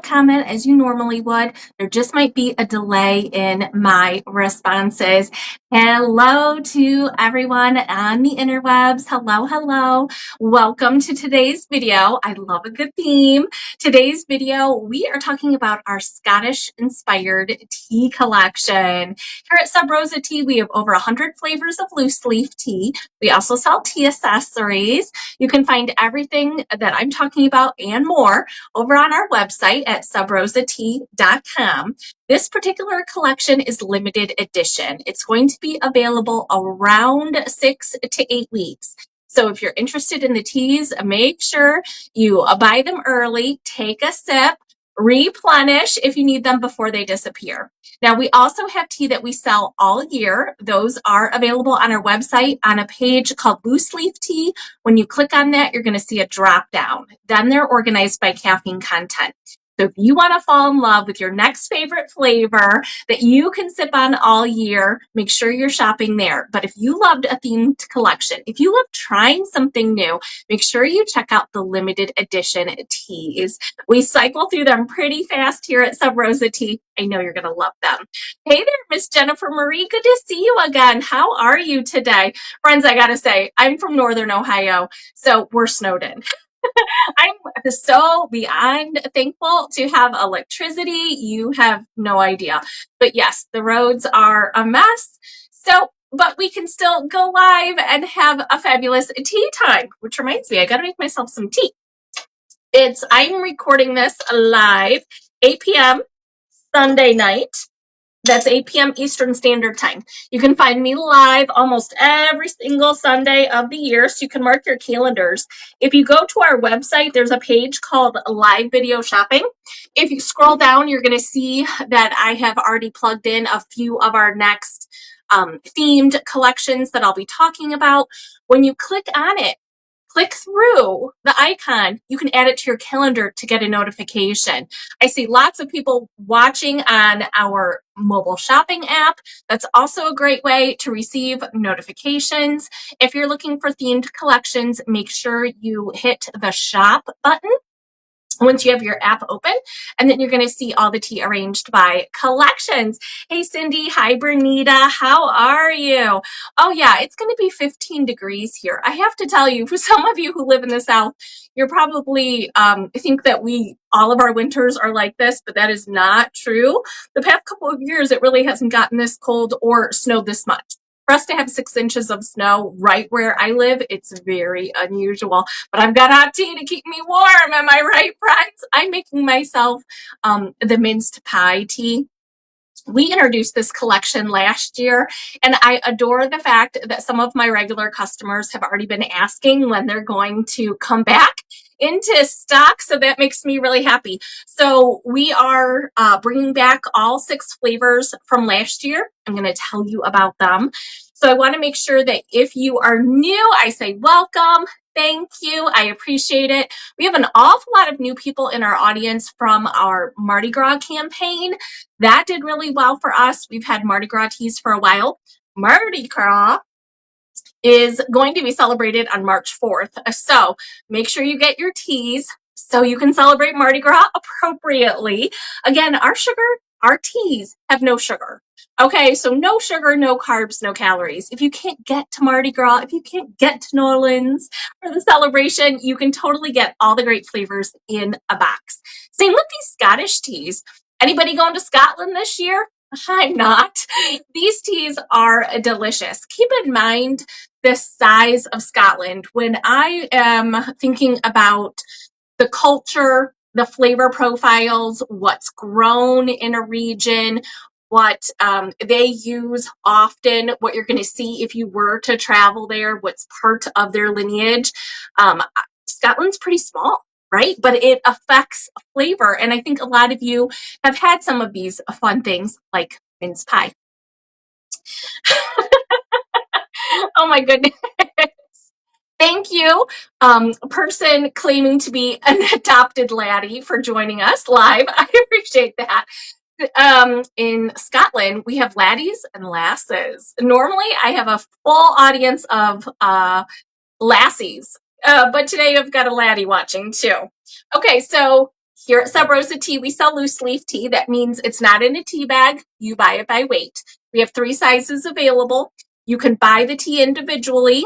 comment as you normally would. There just might be a delay in my responses. Hello to everyone on the interwebs. Hello, hello. Welcome to today's video. I love a good theme. Today's video, we are talking about our Scottish-inspired tea collection. Here at Sub Rosa Tea, we have over 100 flavors of loose leaf tea. We also sell tea accessories. You can find everything that I'm talking about and more over on our website at subrosatea.com. This particular collection is limited edition. It's going to be available around 6 to 8 weeks. So if you're interested in the teas, make sure you buy them early, take a sip, replenish if you need them before they disappear. Now, we also have tea that we sell all year. Those are available on our website on a page called Loose Leaf Tea. When you click on that, you're going to see a drop down. Then they're organized by caffeine content. So if you want to fall in love with your next favorite flavor that you can sip on all year, make sure you're shopping there. But if you loved a themed collection, if you love trying something new, make sure you check out the limited edition teas. We cycle through them pretty fast here at Sub Rosa Tea. I know you're going to love them. Hey there, Miss Jennifer Marie. Good to see you again. How are you today? Friends, I got to say, I'm from Northern Ohio, so we're snowed in. I'm so beyond thankful to have electricity. You have no idea. But yes, the roads are a mess. But we can still go live and have a fabulous tea time, which reminds me, I got to make myself some tea. I'm recording this live 8 p.m. Sunday night. That's 8 p.m. Eastern Standard Time. You can find me live almost every single Sunday of the year, so you can mark your calendars. If you go to our website, there's a page called Live Video Shopping. If you scroll down, you're going to see that I have already plugged in a few of our next themed collections that I'll be talking about. When you click on it, click through the icon, you can add it to your calendar to get a notification. I see lots of people watching on our mobile shopping app. That's also a great way to receive notifications. If you're looking for themed collections, make sure you hit the shop button once you have your app open, and then you're going to see all the tea arranged by collections. Hey, Cindy. Hi, Bernita. How are you? Oh, yeah, it's going to be 15 degrees here. I have to tell you, for some of you who live in the South, you're probably think that all of our winters are like this, but that is not true. The past couple of years, it really hasn't gotten this cold or snowed this much. For us to have 6 inches of snow right where I live, it's very unusual. But I've got hot tea to keep me warm. Am I right, friends? I'm making myself the minced pie tea. We introduced this collection last year, and I adore the fact that some of my regular customers have already been asking when they're going to come back into stock, so that makes me really happy. So we are bringing back all 6 flavors from last year. I'm going to tell you about them. So I want to make sure that if you are new, I say welcome. Thank you. I appreciate it. We have an awful lot of new people in our audience from our Mardi Gras campaign. That did really well for us. We've had Mardi Gras teas for a while. Mardi Gras is going to be celebrated on March 4th. So make sure you get your teas so you can celebrate Mardi Gras appropriately. Again, our teas have no sugar. Okay, so no sugar, no carbs, no calories. If you can't get to Mardi Gras, if you can't get to New Orleans for the celebration, you can totally get all the great flavors in a box. Same with these Scottish teas. Anybody going to Scotland this year? I'm not. These teas are delicious. Keep in mind the size of Scotland. When I am thinking about the culture, the flavor profiles, what's grown in a region, what they use often, what you're going to see if you were to travel there, what's part of their lineage. Scotland's pretty small, right? But it affects flavor. And I think a lot of you have had some of these fun things like mince pie. Oh my goodness. Thank you, person claiming to be an adopted laddie, for joining us live. I appreciate that. In Scotland, we have laddies and lasses. Normally, I have a full audience of lassies, but today I've got a laddie watching too. Okay, so Here at Sub Rosa Tea, we sell loose leaf tea. That means it's not in a tea bag. You buy it by weight. We have 3 sizes available. You can buy the tea individually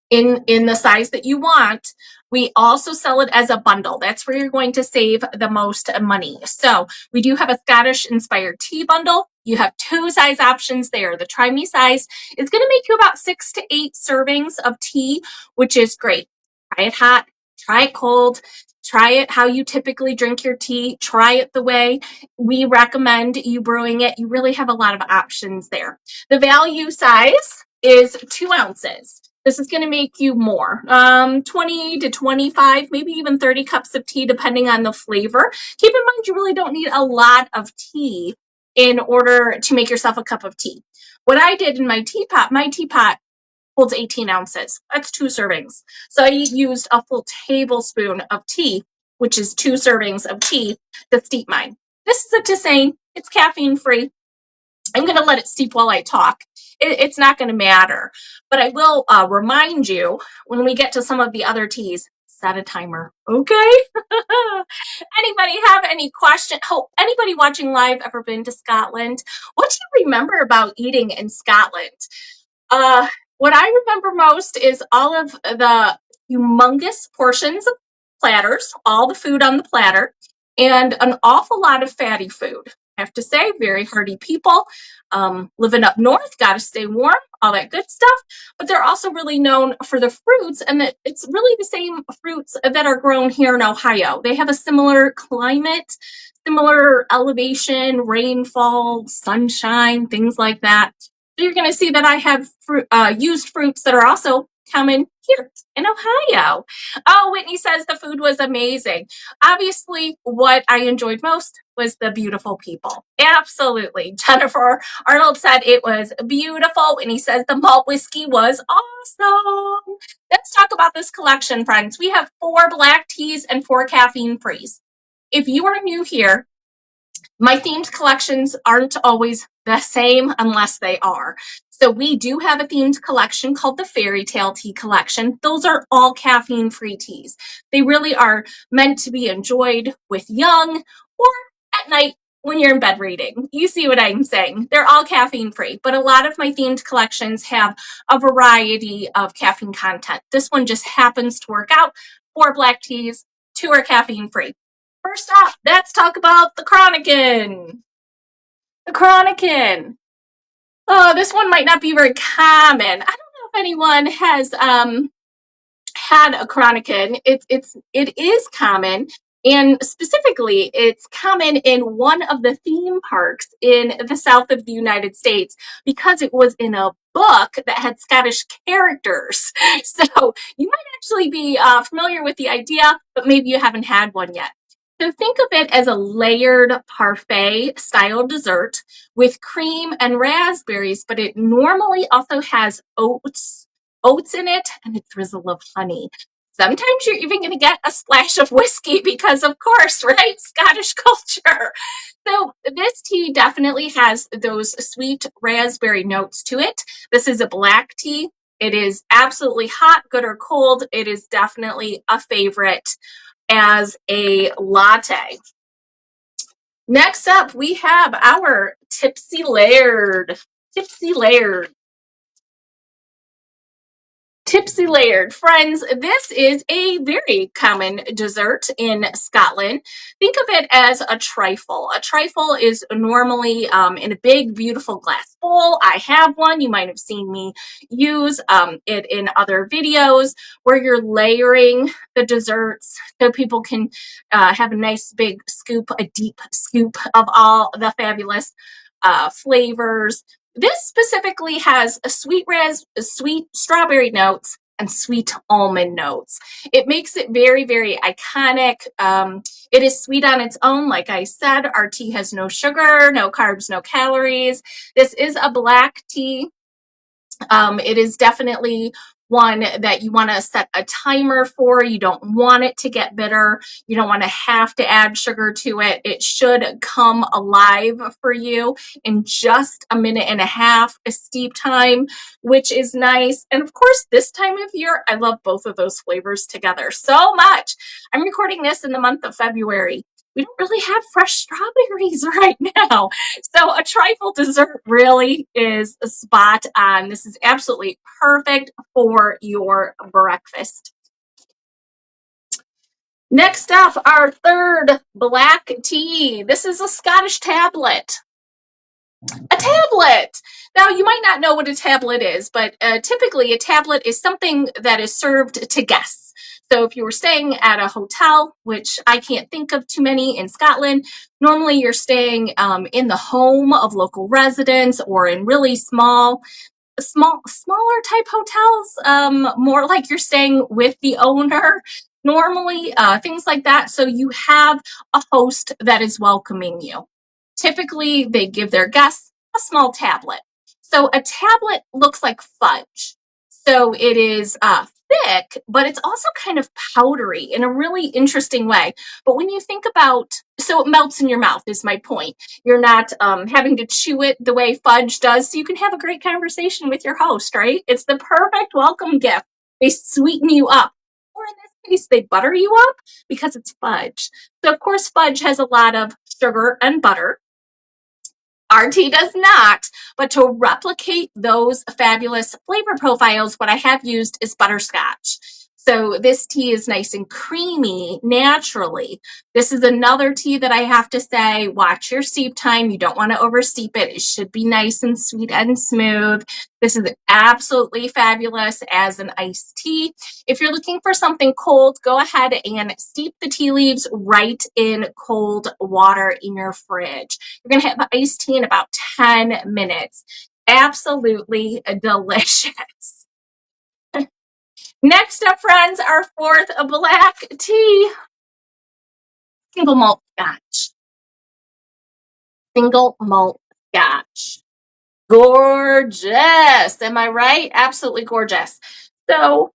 in the size that you want. We also sell it as a bundle. That's where you're going to save the most money. So we do have a Scottish inspired tea bundle. You have 2 size options there. The Try Me size is going to make you about 6 to 8 servings of tea, which is great. Try it hot, try it cold, try it how you typically drink your tea, try it the way we recommend you brewing it. You really have a lot of options there. The value size is 2 ounces. This is going to make you more, 20 to 25, maybe even 30 cups of tea, depending on the flavor. Keep in mind, you really don't need a lot of tea in order to make yourself a cup of tea. What I did in my teapot holds 18 ounces. That's 2 servings. So I used a full tablespoon of tea, which is 2 servings of tea, to steep mine. This is a tisane. It's caffeine free. I'm going to let it steep while I talk. It's not going to matter. But I will remind you when we get to some of the other teas, set a timer. Okay? Anybody have any question? Oh, anybody watching live ever been to Scotland? What do you remember about eating in Scotland? What I remember most is all of the humongous portions of platters, all the food on the platter, and an awful lot of fatty food. I have to say, very hearty people. Living up north, got to stay warm, all that good stuff. But they're also really known for the fruits, and that it's really the same fruits that are grown here in Ohio. They have a similar climate, similar elevation, rainfall, sunshine, things like that. So you're going to see that I have used fruits that are also common here in Ohio. Oh, Whitney says the food was amazing. Obviously, what I enjoyed most was the beautiful people. Absolutely. Jennifer Arnold said it was beautiful. Whitney says the malt whiskey was awesome. Let's talk about this collection, friends. We have 4 black teas and 4 caffeine frees. If you are new here, my themed collections aren't always the same unless they are. So we do have a themed collection called the Fairy Tale Tea Collection. Those are all caffeine-free teas. They really are meant to be enjoyed with young or at night when you're in bed reading. You see what I'm saying? They're all caffeine-free, but a lot of my themed collections have a variety of caffeine content. This one just happens to work out. 4 black teas, 2 are caffeine-free. First off, let's talk about the Chronican. The Chronican. Oh, this one might not be very common. I don't know if anyone has had a Chronican. It is common, and specifically, it's common in one of the theme parks in the south of the United States because it was in a book that had Scottish characters. So you might actually be familiar with the idea, but maybe you haven't had one yet. So think of it as a layered parfait style dessert with cream and raspberries, but it normally also has oats in it and a drizzle of honey. Sometimes you're even going to get a splash of whiskey because, of course, right? Scottish culture. So this tea definitely has those sweet raspberry notes to it. This is a black tea. It is absolutely hot, good or cold. It is definitely a favorite as a latte. Next up, we have our Tipsy Laird. Tipsy Laird. Tipsy Laird. Friends, this is a very common dessert in Scotland. Think of it as a trifle. A trifle is normally in a big, beautiful glass bowl. I have one. You might have seen me use it in other videos where you're layering the desserts so people can have a nice big scoop, a deep scoop of all the fabulous flavors. This specifically has a sweet strawberry notes and sweet almond notes. It makes it very, very iconic. It is sweet on its own. Like I said, our tea has no sugar, no carbs, no calories. This is a black tea. It is definitely one that you want to set a timer for. You don't want it to get bitter. You don't want to have to add sugar to it. It should come alive for you in just a minute and a half, a steep time, which is nice. And of course, this time of year, I love both of those flavors together so much. I'm recording this in the month of February. We don't really have fresh strawberries right now. So a trifle dessert really is spot on. This is absolutely perfect for your breakfast. Next up, our third black tea. This is a Scottish tablet. A tablet. Now, you might not know what a tablet is, but typically a tablet is something that is served to guests. So if you were staying at a hotel, which I can't think of too many in Scotland, normally you're staying in the home of local residents or in really smaller type hotels, more like you're staying with the owner normally, things like that. So you have a host that is welcoming you. Typically, they give their guests a small tablet. So a tablet looks like fudge. So it is thick, but it's also kind of powdery in a really interesting way. But when you think about, so it melts in your mouth is my point. You're not having to chew it the way fudge does, so you can have a great conversation with your host, right? It's the perfect welcome gift. They sweeten you up. Or in this case, they butter you up because it's fudge. So of course, fudge has a lot of sugar and butter. Our tea does not, but to replicate those fabulous flavor profiles, what I have used is butterscotch. So this tea is nice and creamy naturally. This is another tea that I have to say, watch your steep time. You don't want to oversteep it. It should be nice and sweet and smooth. This is absolutely fabulous as an iced tea. If you're looking for something cold, go ahead and steep the tea leaves right in cold water in your fridge. You're going to have iced tea in about 10 minutes. Absolutely delicious. Next up, friends, our fourth black tea, single malt scotch. Single malt scotch. Gorgeous. Am I right? Absolutely gorgeous. So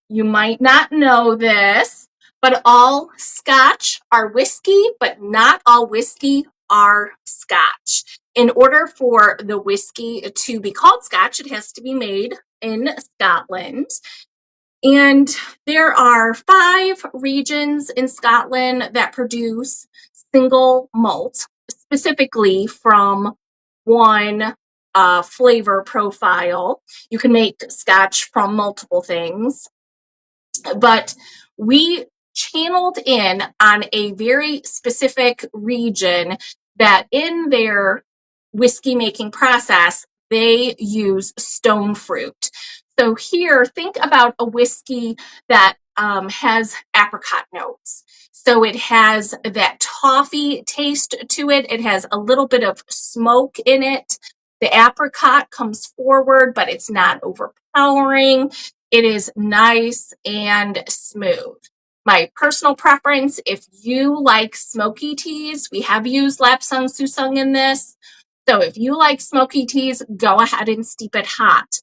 you might not know this, but all scotch are whiskey, but not all whiskey are scotch. In order for the whiskey to be called scotch, it has to be made in Scotland. And there are 5 regions in Scotland that produce single malt, specifically from one flavor profile. You can make scotch from multiple things, but we channeled in on a very specific region that in their whiskey making process, they use stone fruit. So here, think about a whiskey that has apricot notes. So it has that toffee taste to it. It has a little bit of smoke in it. The apricot comes forward, but it's not overpowering. It is nice and smooth. My personal preference, if you like smoky teas, we have used Lapsang Susung in this. So if you like smoky teas, go ahead and steep it hot.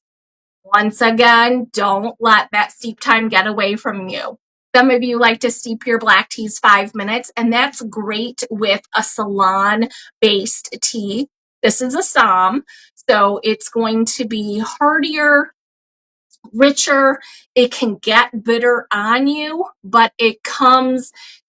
Once again, don't let that steep time get away from you. Some of you like to steep your black teas 5 minutes, and that's great with a Ceylon-based tea. This is Assam, so it's going to be heartier, richer. It can get bitter on you, but it's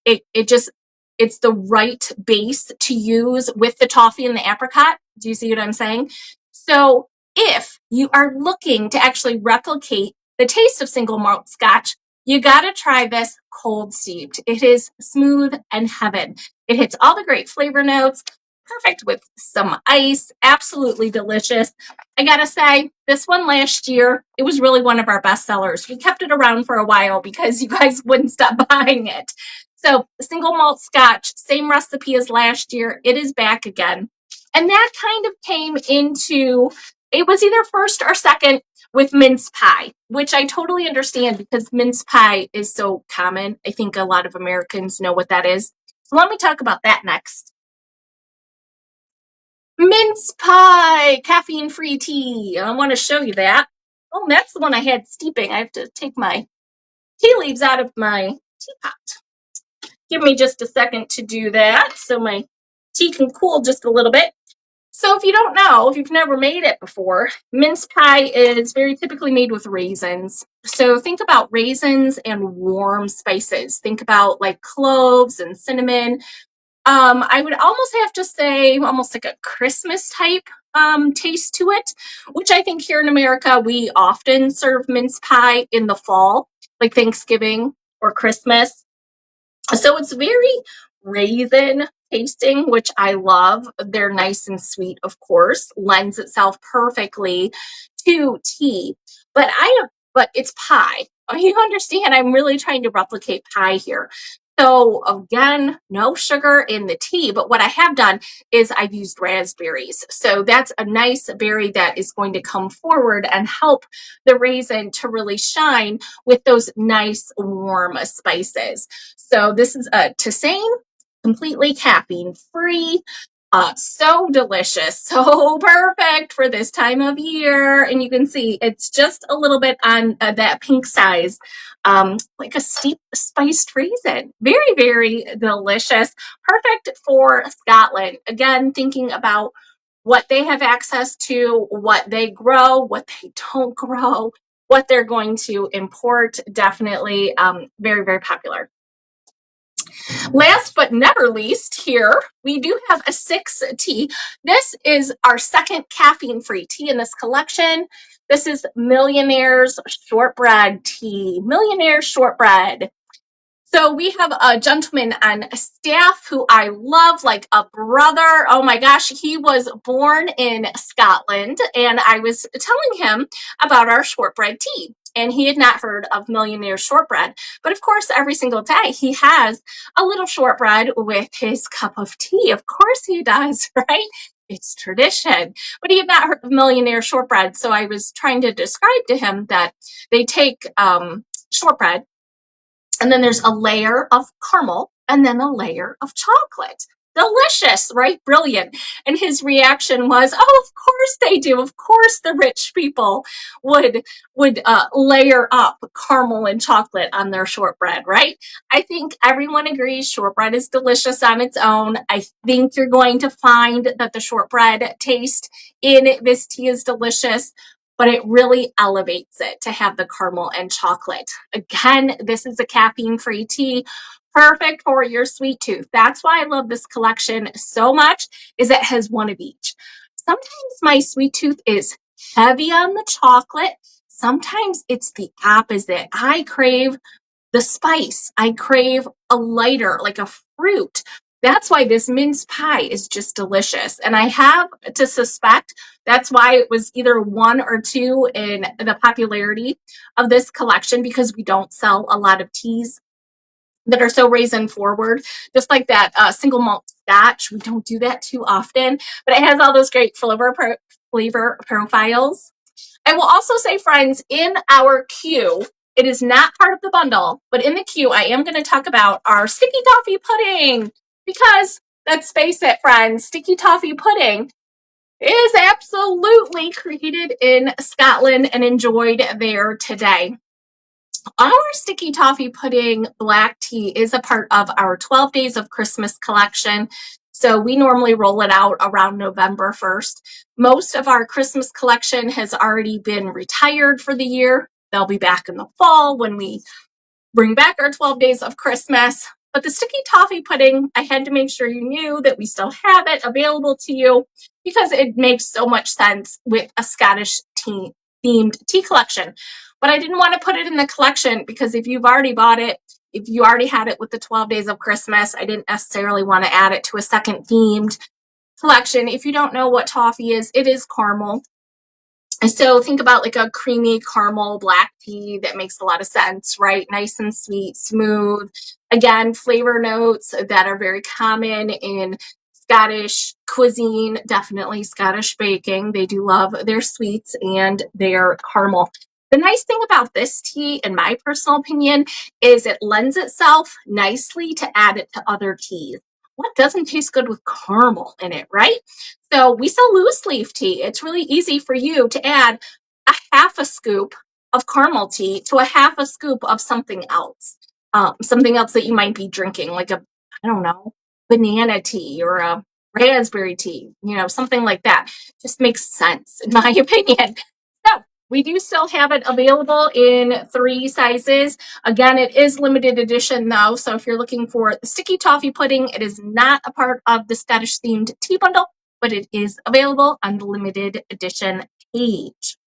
the right base to use with the toffee and the apricot. Do you see what I'm saying? So if you are looking to actually replicate the taste of single malt scotch, you got to try this cold steeped. It is smooth and heaven. It hits all the great flavor notes, perfect with some ice, absolutely delicious. I gotta say, this one last year, it was really one of our best sellers. We kept it around for a while because you guys wouldn't stop buying it. So single malt scotch, same recipe as last year. It is back again. And that kind of came into, it was either first or second with mince pie, which I totally understand because mince pie is so common. I think a lot of Americans know what that is. So let me talk about that next. Mince pie, caffeine-free tea. I want to show you that. Oh, that's the one I had steeping. I have to take my tea leaves out of my teapot. Give me just a second to do that so my tea can cool just a little bit. So if you don't know, if you've never made it before, mince pie is very typically made with raisins. So think about raisins and warm spices. Think about like cloves and cinnamon. I would almost have to say almost like a Christmas type taste to it, which I think here in America, we often serve mince pie in the fall, like Thanksgiving or Christmas. So it's very raisin tasting, which I love. They're nice and sweet, of course, lends itself perfectly to tea. But it's pie. You understand? I'm really trying to replicate pie here. So again, no sugar in the tea, but what I have done is I've used raspberries. So that's a nice berry that is going to come forward and help the raisin to really shine with those nice warm spices. So this is a tisane, completely caffeine free. So delicious, so perfect for this time of year. And you can see it's just a little bit on that pink size, like a steep spiced raisin. Very, very delicious. Perfect for Scotland. Again, thinking about what they have access to, what they grow, what they don't grow, what they're going to import. Definitely very, very popular. Last but never least, here we do have a 6 tea. This is our second caffeine-free tea in this collection. This is Millionaire's Shortbread Tea. Millionaire Shortbread. So we have a gentleman on staff who I love like a brother. Oh my gosh, he was born in Scotland, and I was telling him about our shortbread tea. And he had not heard of Millionaire Shortbread. But of course, every single day he has a little shortbread with his cup of tea. Of course he does, right? It's tradition. But he had not heard of Millionaire Shortbread. So I was trying to describe to him that they take shortbread, and then there's a layer of caramel and then a layer of chocolate. Delicious, right? Brilliant. And his reaction was, "Oh, of course they do. Of course the rich people would layer up caramel and chocolate on their shortbread, right?" I think everyone agrees shortbread is delicious on its own. I think you're going to find that the shortbread taste in this tea is delicious, but it really elevates it to have the caramel and chocolate. Again, this is a caffeine-free tea, perfect for your sweet tooth. That's why I love this collection so much, is it has one of each. Sometimes my sweet tooth is heavy on the chocolate. Sometimes it's the opposite. I crave the spice. I crave a lighter, like a fruit. That's why this mince pie is just delicious. And I have to suspect that's why it was either 1 or 2 in the popularity of this collection, because we don't sell a lot of teas that are so raisin forward, just like that single malt scotch. We don't do that too often, but it has all those great flavor profiles. I will also say, friends, in our queue, it is not part of the bundle, but in the queue, I am going to talk about our sticky toffee pudding, because let's face it, friends, sticky toffee pudding is absolutely created in Scotland and enjoyed there today. Our sticky toffee pudding black tea is a part of our 12 Days of Christmas collection. So we normally roll it out around November 1st. Most of our Christmas collection has already been retired for the year. They'll be back in the fall when we bring back our 12 Days of Christmas. But the sticky toffee pudding, I had to make sure you knew that we still have it available to you, because it makes so much sense with a Scottish themed tea collection. But I didn't want to put it in the collection because if you've already bought it, if you already had it with the 12 Days of Christmas, I didn't necessarily want to add it to a second themed collection. If you don't know what toffee is, it is caramel. So think about like a creamy caramel black tea that makes a lot of sense, right? Nice and sweet, smooth. Again, flavor notes that are very common in Scottish cuisine, definitely Scottish baking. They do love their sweets and their caramel. The nice thing about this tea, in my personal opinion, is it lends itself nicely to add it to other teas. What doesn't taste good with caramel in it, right? So we sell loose leaf tea. It's really easy for you to add a half a scoop of caramel tea to a half a scoop of something else that you might be drinking, like I don't know, banana tea or a raspberry tea, something like that. Just makes sense, in my opinion. So we do still have it available in 3 sizes. Again, it is limited edition though. So if you're looking for the sticky toffee pudding, it is not a part of the Scottish themed tea bundle, but it is available on the limited edition page.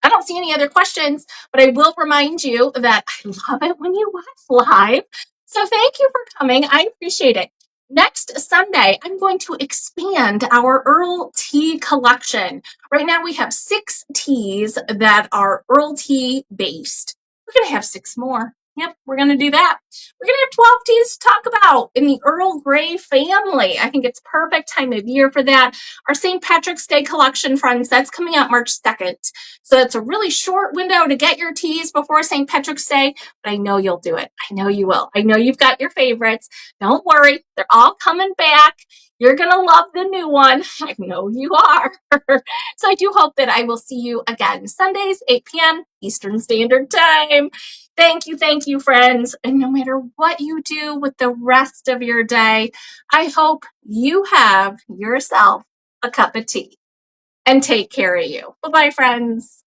I don't see any other questions, but I will remind you that I love it when you watch live. So thank you for coming. I appreciate it. Next Sunday, I'm going to expand our Earl Tea collection. Right now, we have 6 teas that are Earl Tea based. We're going to have 6 more. Yep, we're going to do that. We're going to have 12 teas to talk about in the Earl Grey family. I think it's perfect time of year for that. Our St. Patrick's Day collection, friends, that's coming out March 2nd. So it's a really short window to get your teas before St. Patrick's Day, but I know you'll do it. I know you will. I know you've got your favorites. Don't worry. They're all coming back. You're going to love the new one. I know you are. So I do hope that I will see you again Sundays, 8 p.m. Eastern Standard Time. Thank you, friends. And no matter what you do with the rest of your day, I hope you have yourself a cup of tea. And take care of you. Bye-bye, friends.